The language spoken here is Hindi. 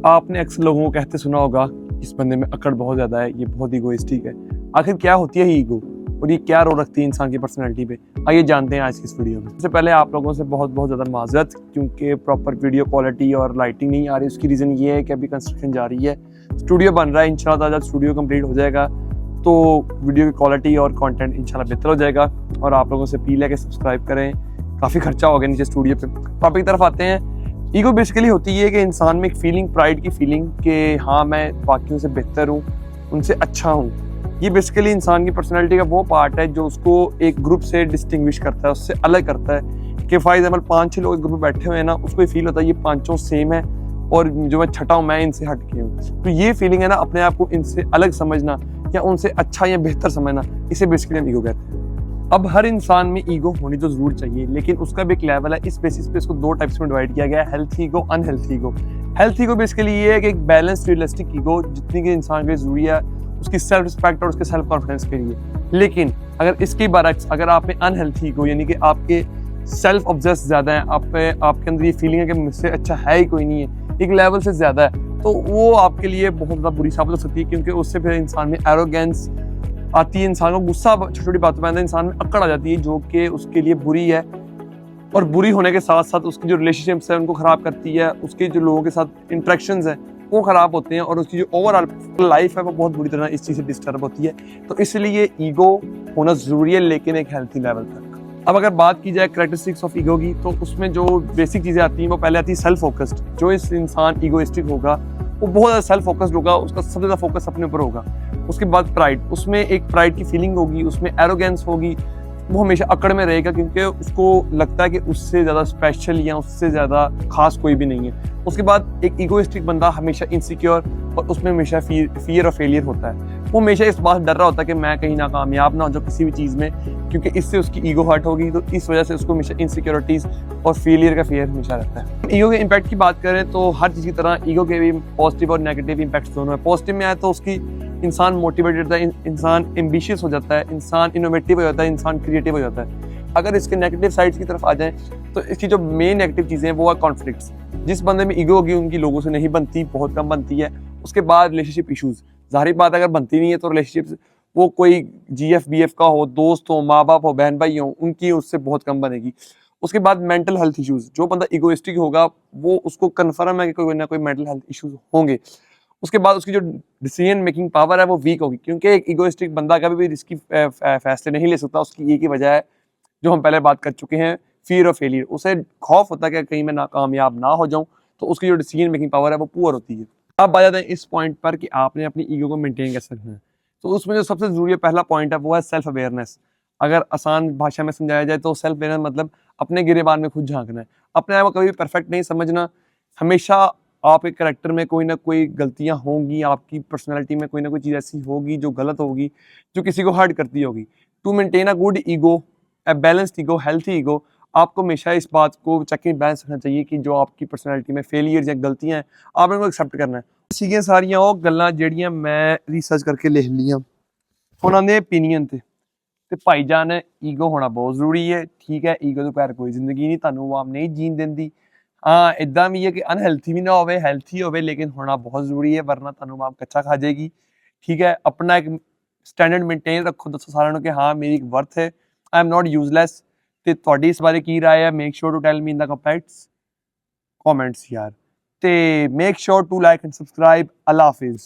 आपने अक्सर लोगों को कहते सुना होगा इस बंदे में अकड़ बहुत ज़्यादा है, ये बहुत ईगोइस्टिक है। आखिर क्या होती है ईगो और ये क्या रोल रखती है इंसान की पर्सनैलिटी पे, आइए जानते हैं आज की इस वीडियो में। सबसे पहले आप लोगों से बहुत ज़्यादा माजरत, क्योंकि प्रॉपर वीडियो क्वालिटी और लाइटिंग नहीं आ रही। उसकी रीज़न ये है कि अभी कंस्ट्रक्शन जारी है, स्टूडियो बन रहा है। इंशाल्लाह जब स्टूडियो कंप्लीट हो जाएगा तो वीडियो की क्वालिटी और कंटेंट इंशाल्लाह बेहतर हो जाएगा। और आप लोगों से अपील है कि सब्सक्राइब करें, काफ़ी खर्चा हो गया नीचे स्टूडियो पे। टॉपिक की तरफ आते हैं। ईगो बेसिकली होती है कि इंसान में एक फीलिंग, प्राइड की फीलिंग कि हाँ मैं बाकियों से बेहतर हूँ, उनसे अच्छा हूँ। ये बेसिकली इंसान की पर्सनैलिटी का वो पार्ट है जो उसको एक ग्रुप से डिस्टिंग्विश करता है, उससे अलग करता है। कि फॉर एग्जाम्पल 5-6 लोग एक ग्रुप में बैठे हुए हैं ना, उसको ये फील होता है ये पांचों सेम है और जो मैं छठा हूँ मैं इनसे हट के हूँ। तो ये फीलिंग है ना, अपने आप को इनसे अलग समझना या उनसे अच्छा या बेहतर समझना, इसे बेसिकली हम ईगो कहते हैं। अब हर इंसान में ईगो होनी तो जरूर चाहिए, लेकिन उसका भी एक लेवल है। इस बेसिस पे इसको 2 टाइप्स में डिवाइड किया गया है, health ego, unhealth ego. Health ego basically ये है कि एक बैलेंस्ड रियलिस्टिक ईगो जितनी कि इंसान के लिए जरूरी है उसकी सेल्फ रिस्पेक्ट और उसके सेल्फ कॉन्फिडेंस के लिए। लेकिन अगर इसके बरक्स, अगर आप में अनहेल्थ ईगो यानी कि आपके सेल्फ ऑब्सेस ज्यादा है, आपके अंदर ये फीलिंग है कि मुझसे अच्छा है ही कोई नहीं है, एक लेवल से ज्यादा है, तो वो आपके लिए बहुत ज्यादा बुरी साबित हो सकती है। क्योंकि उससे फिर इंसान में एरोगेंस आती है, इंसान को गुस्सा छोटी छोटी बातों में इंसान में अकड़ आ जाती है, जो कि उसके लिए बुरी है। और बुरी होने के साथ साथ उसकी जो रिलेशनशिप्स है उनको खराब करती है, उसके जो लोगों के साथ इंटरेक्शंस है वो खराब होते हैं, और उसकी जो ओवरऑल लाइफ है वो बहुत बुरी तरह इस चीज़ से डिस्टर्ब होती है। तो इसलिए ईगो होना जरूरी है, लेकिन एक हेल्थी लेवल तक। अब अगर बात की जाए कैरेक्टरिस्टिक्स ऑफ ईगो की, तो उसमें जो बेसिक चीज़ें आती हैं वो पहले आती है सेल्फ फोकस्ड। जो इस इंसान ईगोइस्टिक होगा वो बहुत ज़्यादा सेल्फ फोकस्ड होगा, उसका सबसे ज़्यादा फोकस अपने ऊपर होगा। उसके बाद प्राइड, उसमें एक प्राइड की फीलिंग होगी, उसमें एरोगेंस होगी, वो हमेशा अकड़ में रहेगा क्योंकि उसको लगता है कि उससे ज़्यादा स्पेशल या उससे ज़्यादा खास कोई भी नहीं है। उसके बाद एक ईगोइस्टिक बंदा हमेशा इनसिक्योर और उसमें हमेशा फियर और फेलियर होता है। वो हमेशा इस बात डर रहा होता है कि मैं कहीं ना कामयाब ना हो जाऊं किसी भी चीज़ में, क्योंकि इससे उसकी ईगो हर्ट होगी। तो इस वजह से उसको हमेशा इनसिक्योरिटीज़ और फेलियर का फियर हमेशा रहता है। ईगो के इम्पैक्ट की बात करें तो हर चीज़ की तरह ईगो के भी पॉजिटिव और नेगेटिव इम्पैक्ट्स दोनों है। पॉजिटिव में आए तो उसकी इंसान मोटिवेटेड होता है, इंसान एम्बिशियस हो जाता है, इंसान इनोवेटिव हो जाता है, इंसान क्रिएटिव हो जाता है। अगर इसके नेगेटिव साइड्स की तरफ आ जाएं तो इसकी जो मेन नेगेटिव चीज़ें हैं वो है कॉन्फ्लिक्ट्स। जिस बंदे में ईगो होगी उनकी लोगों से नहीं बनती, बहुत कम बनती है। उसके बाद रिलेशनशिप इशूज़, जाहिर बात अगर बनती नहीं है तो रिलेशनशिप, वो कोई GF BF का हो, दोस्त हो, माँ बाप हो, बहन भाई हो, उनकी उससे बहुत कम बनेगी। उसके बाद मेंटल हेल्थ इश्यूज़, जो बंदा ईगोइस्टिक होगा वो उसको कन्फर्म है कि कोई ना कोई मेंटल हेल्थ इश्यूज होंगे। उसके बाद उसकी जो डिसीजन मेकिंग पावर है वो वीक होगी, क्योंकि एक ईगोइस्टिक बंदा कभी भी रिस्की फैसले नहीं ले सकता। उसकी एक ही वजह है जो हम पहले बात कर चुके हैं, फियर ऑफ फेलियर। उसे खौफ होता है कि कहीं मैं नाकामयाब ना हो जाऊं, तो उसकी जो डिसीजन मेकिंग पावर है वो पुअर होती है। अब आ जाते हैं इस पॉइंट पर कि आपने अपनी ईगो को मेंटेन कैसे रखना है। तो उसमें जो सबसे जरूरी पहला पॉइंट है वो है सेल्फ अवेयरनेस। अगर आसान भाषा में समझाया जाए तो सेल्फ अवेयरनेस मतलब अपने गिरेबान में खुद झांकना है, अपने आप को कभी परफेक्ट नहीं समझना। हमेशा आपके कैरेक्टर में कोई ना कोई गलतियां होंगी, आपकी पर्सनैलिटी में कोई ना कोई चीज़ ऐसी होगी जो गलत होगी, जो किसी को हर्ट करती होगी। To maintain a good ego, a balanced ego, healthy ego, आपको हमेशा इस बात को चेक एंड बैलेंस रखना चाहिए कि जो आपकी पर्सनैलिटी में फेलियर्स या गलतियां हैं आपने उनको एक्सेप्ट करना है। सीखिए सारियां वो गल्लां ਜਿਹੜੀਆਂ मैं रिसर्च करके लिख ਲੀਆਂ, ਉਹਨਾਂ ਦੇ ओपीनियन ਤੇ ਭਾਈਜਾਨ ईगो होना बहुत जरूरी है। ठीक है, ईगो ਤੋਂ ਬਗੈਰ कोई जिंदगी नहीं, ਤੁਹਾਨੂੰ ਆਵਾਮ नहीं जीन ਦਿੰਦੀ। हाँ इदा भी है कि अनहेल्थी भी ना हो, हेल्थी हो, लेकिन होना बहुत जरूरी है, वरना ਤੁਹਾਨੂੰ आवाम कच्चा खा जाएगी। ठीक है, अपना एक स्टैंडर्ड मेनटेन रखो, दसो सारिਆਂ ਨੂੰ कि हाँ मेरी एक वर्थ है, आई एम नॉट यूजलैस। ਤੇ ਤੁਹਾਡੀ ਇਸ ਬਾਰੇ ਕੀ ਰਾਏ ਹੈ, make sure to tell me in the comments ਯਾਰ। ਤੇ make sure to like and subscribe. ਅੱਲਾ ਹਾਫਿਜ਼।